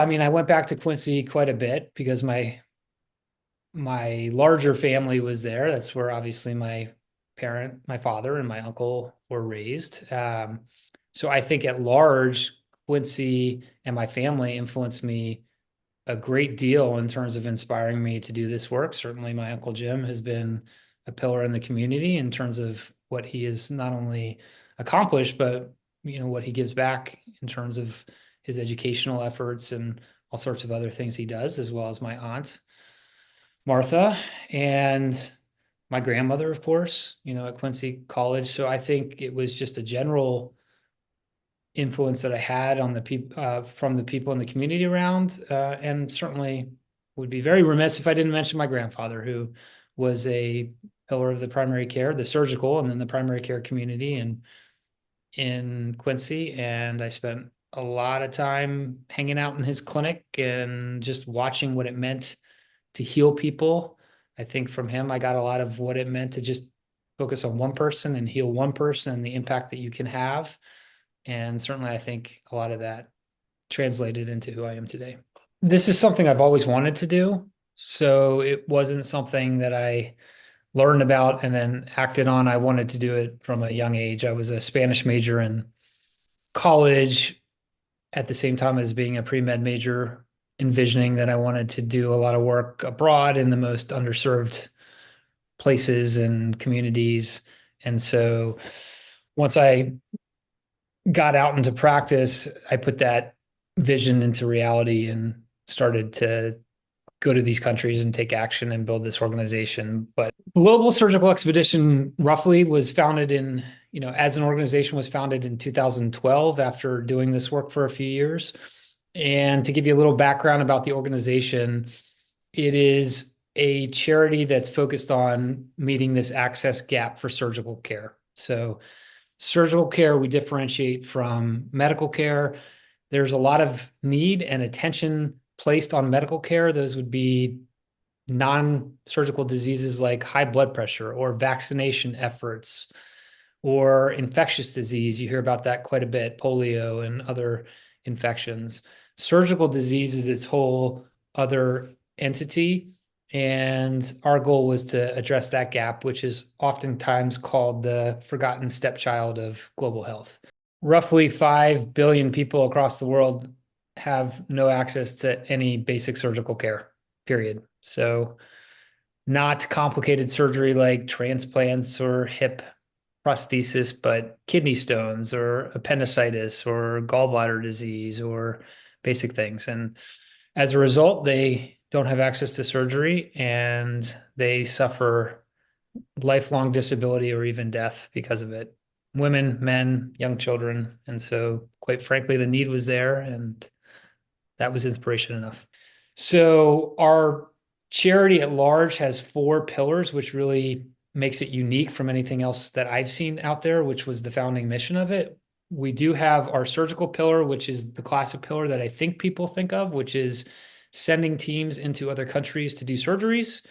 I mean, I went back to Quincy quite a bit because my larger family was there. That's where obviously my father and my uncle were raised. So I think at large, Quincy and my family influenced me a great deal in terms of inspiring me to do this work. Certainly, my Uncle Jim has been a pillar in the community in terms of what he has not only accomplished, but what he gives back in terms of his educational efforts and all sorts of other things he does, as well as my aunt Martha and my grandmother, of course, at Quincy College. So I think it was just a general influence that I had on the people from the people in the community around, and certainly would be very remiss if I didn't mention my grandfather, who was a pillar of the primary care, the surgical, and then the primary care community in Quincy. And I spent a lot of time hanging out in his clinic and just watching what it meant to heal people. I think from him, I got a lot of what it meant to just focus on one person and heal one person and the impact that you can have. And certainly, I think a lot of that translated into who I am today. This is something I've always wanted to do. So it wasn't something that I learned about and then acted on. I wanted to do it from a young age. I was a Spanish major in college at the same time as being a pre-med major, envisioning that I wanted to do a lot of work abroad in the most underserved places and communities. And so once I got out into practice, I put that vision into reality and started to go to these countries and take action and build this organization. But Global Surgical Expedition roughly was founded as an organization was founded in 2012 after doing this work for a few years. And to give you a little background about the organization, it is a charity that's focused on meeting this access gap for surgical care. So surgical care, we differentiate from medical care. There's a lot of need and attention placed on medical care. Those would be non-surgical diseases like high blood pressure or vaccination efforts or infectious disease. You hear about that quite a bit, polio and other infections. Surgical disease is its whole other entity. And our goal was to address that gap, which is oftentimes called the forgotten stepchild of global health. Roughly 5 billion people across the world have no access to any basic surgical care, period. So, not complicated surgery like transplants or hip prosthesis, but kidney stones or appendicitis or gallbladder disease or basic things. And as a result, they don't have access to surgery and they suffer lifelong disability or even death because of it. Women, men, young children. And so, quite frankly, the need was there and that was inspiration enough. So, our charity at large has four pillars, which really makes it unique from anything else that I've seen out there, which was the founding mission of it. We do have our surgical pillar, which is the classic pillar that I think people think of, which is sending teams into other countries to do surgeries,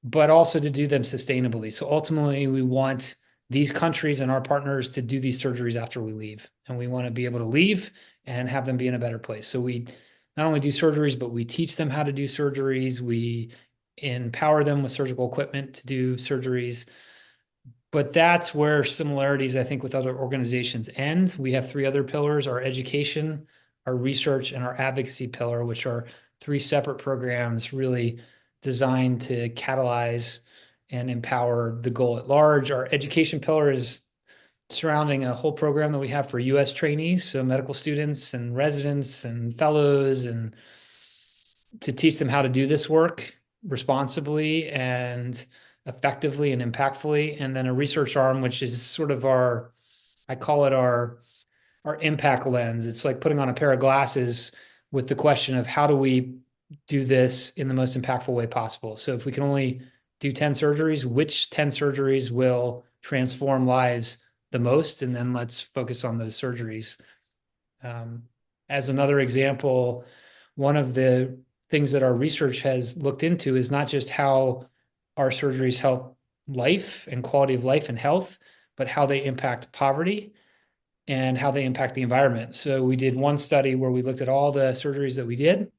but also to do them sustainably. So ultimately, we want these countries and our partners to do these surgeries after we leave. And we want to be able to leave and have them be in a better place. So we not only do surgeries, but we teach them how to do surgeries. We empower them with surgical equipment to do surgeries. But that's where similarities, I think, with other organizations end. We have three other pillars: our education, our research, and our advocacy pillar, which are three separate programs really designed to catalyze and empower the goal at large. Our education pillar is surrounding a whole program that we have for US trainees, so medical students and residents and fellows, and to teach them how to do this work responsibly and effectively and impactfully. And then a research arm, which is sort of I call it our impact lens. It's like putting on a pair of glasses with the question of how do we do this in the most impactful way possible. So if we can only do 10 surgeries, which 10 surgeries will transform lives the most? And then let's focus on those surgeries. As another example, one of the things that our research has looked into is not just how our surgeries help life and quality of life and health, but how they impact poverty and how they impact the environment. So we did one study where we looked at all the surgeries that we did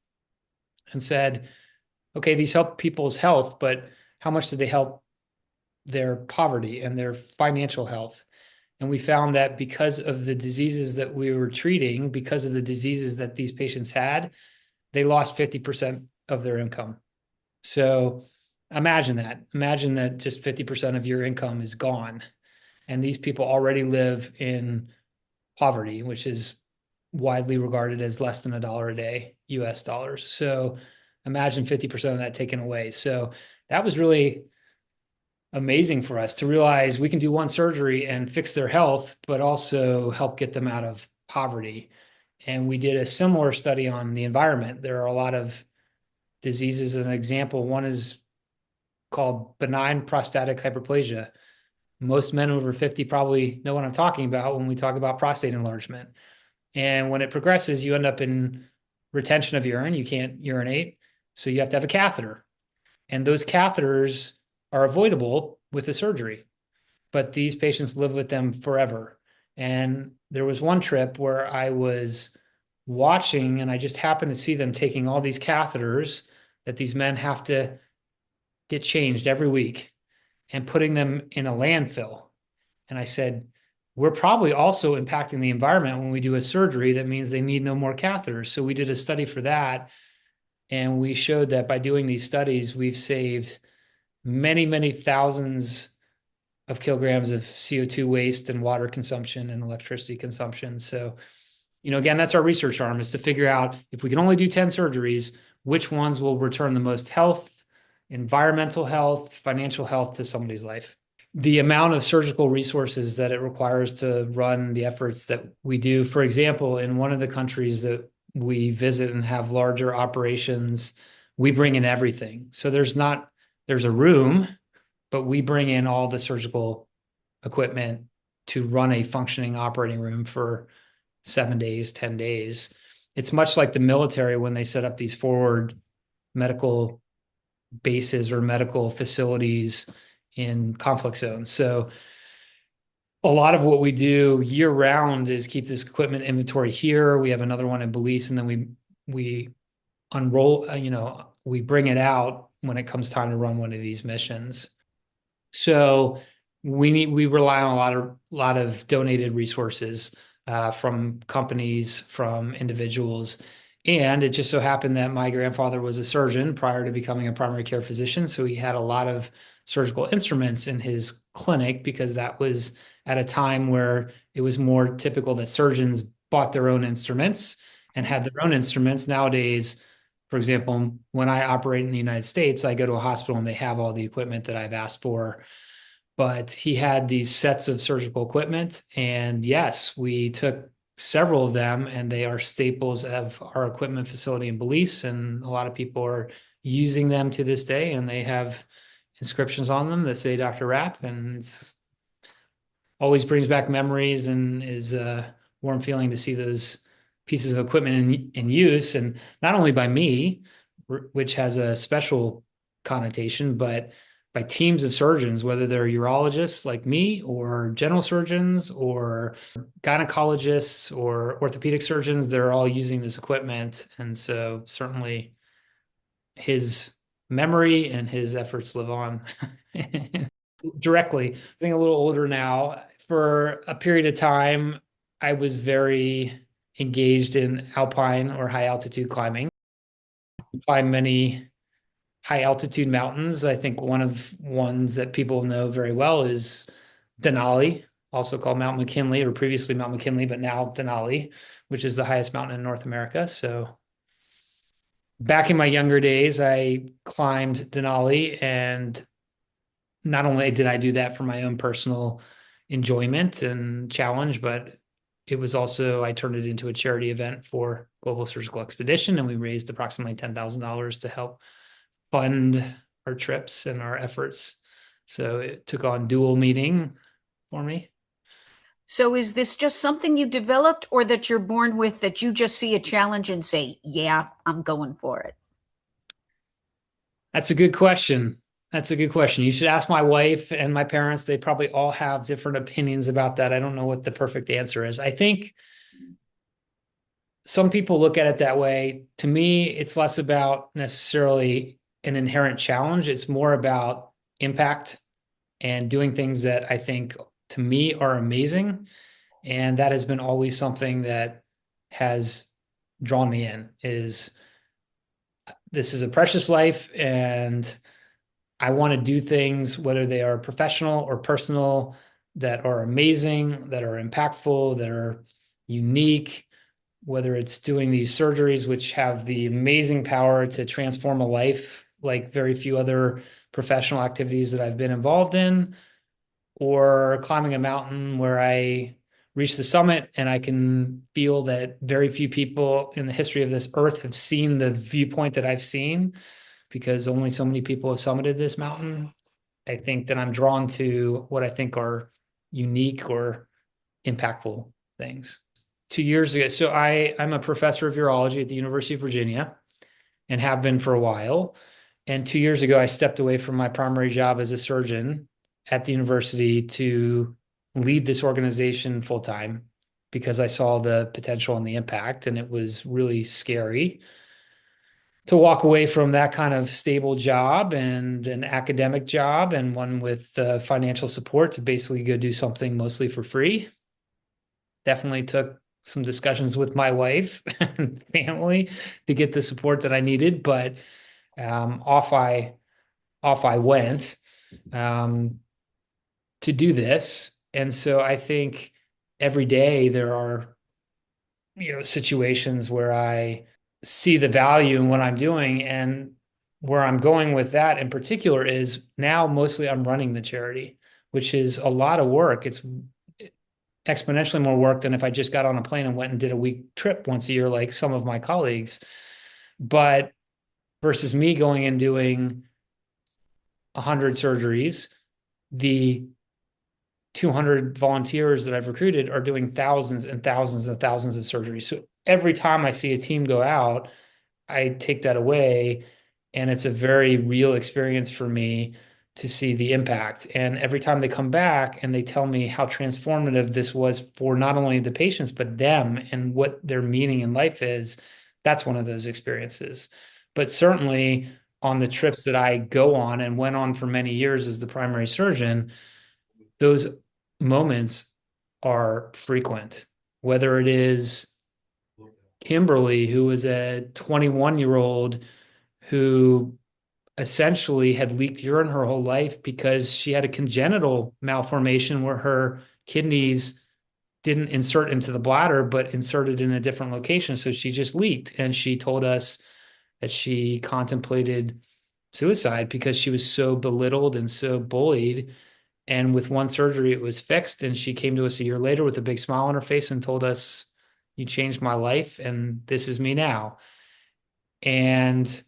and said, okay, these help people's health, but how much did they help their poverty and their financial health? And we found that because of the diseases that we were treating, because of the diseases that these patients had, they lost 50% of their income. So imagine that. Imagine that just 50% of your income is gone. And these people already live in poverty, which is widely regarded as less than $1 a day, US dollars. So imagine 50% of that taken away. So that was really amazing for us to realize we can do one surgery and fix their health, but also help get them out of poverty. And we did a similar study on the environment. There are a lot of diseases. As an example, one is called benign prostatic hyperplasia. Most men over 50 probably know what I'm talking about when we talk about prostate enlargement. And when it progresses, you end up in retention of urine. You can't urinate. So you have to have a catheter. And those catheters are avoidable with the surgery, but these patients live with them forever. And there was one trip where I was watching and I just happened to see them taking all these catheters that these men have to get changed every week and putting them in a landfill. And I said, we're probably also impacting the environment when we do a surgery. That means they need no more catheters. So we did a study for that. And we showed that by doing these studies, we've saved many, many thousands of kilograms of CO2 waste and water consumption and electricity consumption. So, again, that's our research arm, is to figure out if we can only do 10 surgeries, which ones will return the most health, environmental health, financial health to somebody's life. The amount of surgical resources that it requires to run the efforts that we do. For example, in one of the countries that we visit and have larger operations, we bring in everything. So there's a room, but we bring in all the surgical equipment to run a functioning operating room for 7 days, 10 days. It's much like the military when they set up these forward medical bases or medical facilities in conflict zones. So a lot of what we do year round is keep this equipment inventory here. We have another one in Belize, and then we unroll, we bring it out when it comes time to run one of these missions. So we rely on a lot of donated resources from companies, from individuals. And it just so happened that my grandfather was a surgeon prior to becoming a primary care physician. So he had a lot of surgical instruments in his clinic because that was at a time where it was more typical that surgeons bought their own instruments and had their own instruments. Nowadays, for example, when I operate in the United States, I go to a hospital and they have all the equipment that I've asked for. But he had these sets of surgical equipment. And yes, we took several of them, and they are staples of our equipment facility in Belize. And a lot of people are using them to this day, and they have inscriptions on them that say Dr. Rapp. And it's always brings back memories and is a warm feeling to see those pieces of equipment in use, and not only by me, which has a special connotation, but by teams of surgeons, whether they're urologists like me or general surgeons or gynecologists or orthopedic surgeons, they're all using this equipment. And so certainly his memory and his efforts live on directly. Being a little older now, for a period of time, I was very engaged in alpine or high altitude climbing. Climb many high altitude mountains. I think one of ones that people know very well is Denali, also called Mount McKinley, or previously Mount McKinley, but now Denali, which is the highest mountain in North America. So back in my younger days, I climbed Denali, and not only did I do that for my own personal enjoyment and challenge, but it was also, I turned it into a charity event for Global Surgical Expedition, and we raised approximately $10,000 to help fund our trips and our efforts. So it took on dual meaning for me. So is this just something you developed or that you're born with that you just see a challenge and say, yeah, I'm going for it? That's a good question. That's a good question. You should ask my wife and my parents. They probably all have different opinions about that. I don't know what the perfect answer is. I think some people look at it that way. To me, it's less about necessarily an inherent challenge. It's more about impact and doing things that I think to me are amazing. And that has been always something that has drawn me in is this is a precious life and I want to do things, whether they are professional or personal, that are amazing, that are impactful, that are unique, whether it's doing these surgeries, which have the amazing power to transform a life like very few other professional activities that I've been involved in, or climbing a mountain where I reach the summit and I can feel that very few people in the history of this earth have seen the viewpoint that I've seen because only so many people have summited this mountain. I think that I'm drawn to what I think are unique or impactful things. 2 years ago, so I'm a professor of urology at the University of Virginia and have been for a while. And 2 years ago, I stepped away from my primary job as a surgeon at the university to lead this organization full time because I saw the potential and the impact, and it was really scary to walk away from that kind of stable job and an academic job and one with financial support to basically go do something mostly for free. Definitely took some discussions with my wife and family to get the support that I needed, but um, off I off I went um, to do this. And so I think every day there are situations where I see the value in what I'm doing. And where I'm going with that in particular is now mostly I'm running the charity, which is a lot of work. It's exponentially more work than if I just got on a plane and went and did a week trip once a year, like some of my colleagues. But versus me going and doing 100 surgeries, the 200 volunteers that I've recruited are doing thousands and thousands and thousands of surgeries. So every time I see a team go out, I take that away. And it's a very real experience for me to see the impact. And every time they come back and they tell me how transformative this was for not only the patients, but them and what their meaning in life is, that's one of those experiences. But certainly on the trips that I go on and went on for many years as the primary surgeon, those moments are frequent, whether it is Kimberly, who was a 21-year-old who essentially had leaked urine her whole life because she had a congenital malformation where her kidneys didn't insert into the bladder, but inserted in a different location. So she just leaked. And she told us that she contemplated suicide because she was so belittled and so bullied. And with one surgery, it was fixed. And she came to us a year later with a big smile on her face and told us, "You changed my life, and this is me now." And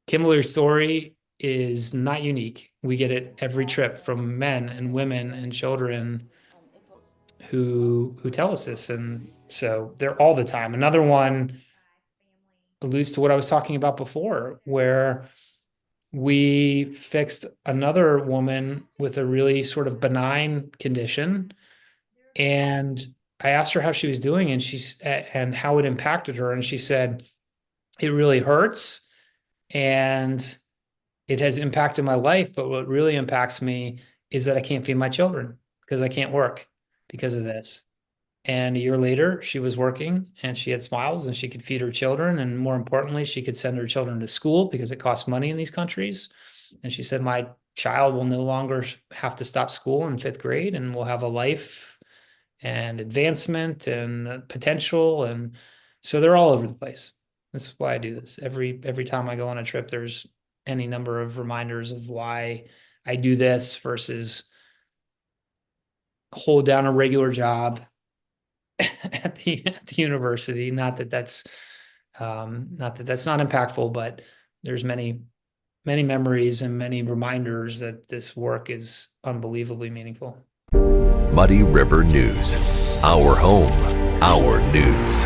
Kimberly's story is not unique. We get it every trip from men and women and children who tell us this. And so they're all the time. Another one alludes to what I was talking about before, where we fixed another woman with a really sort of benign condition. And I asked her how she was doing and how it impacted her. And she said, "It really hurts and it has impacted my life. But what really impacts me is that I can't feed my children because I can't work because of this." And a year later, she was working and she had smiles and she could feed her children. And more importantly, she could send her children to school because it costs money in these countries. And she said, "My child will no longer have to stop school in fifth grade and will have a life and advancement and potential." And so they're all over the place. That's why I do this. Every time I go on a trip, there's any number of reminders of why I do this versus hold down a regular job at the university. Not that that's not impactful, but there's many memories and many reminders that this work is unbelievably meaningful. Muddy River News. Our home, our news.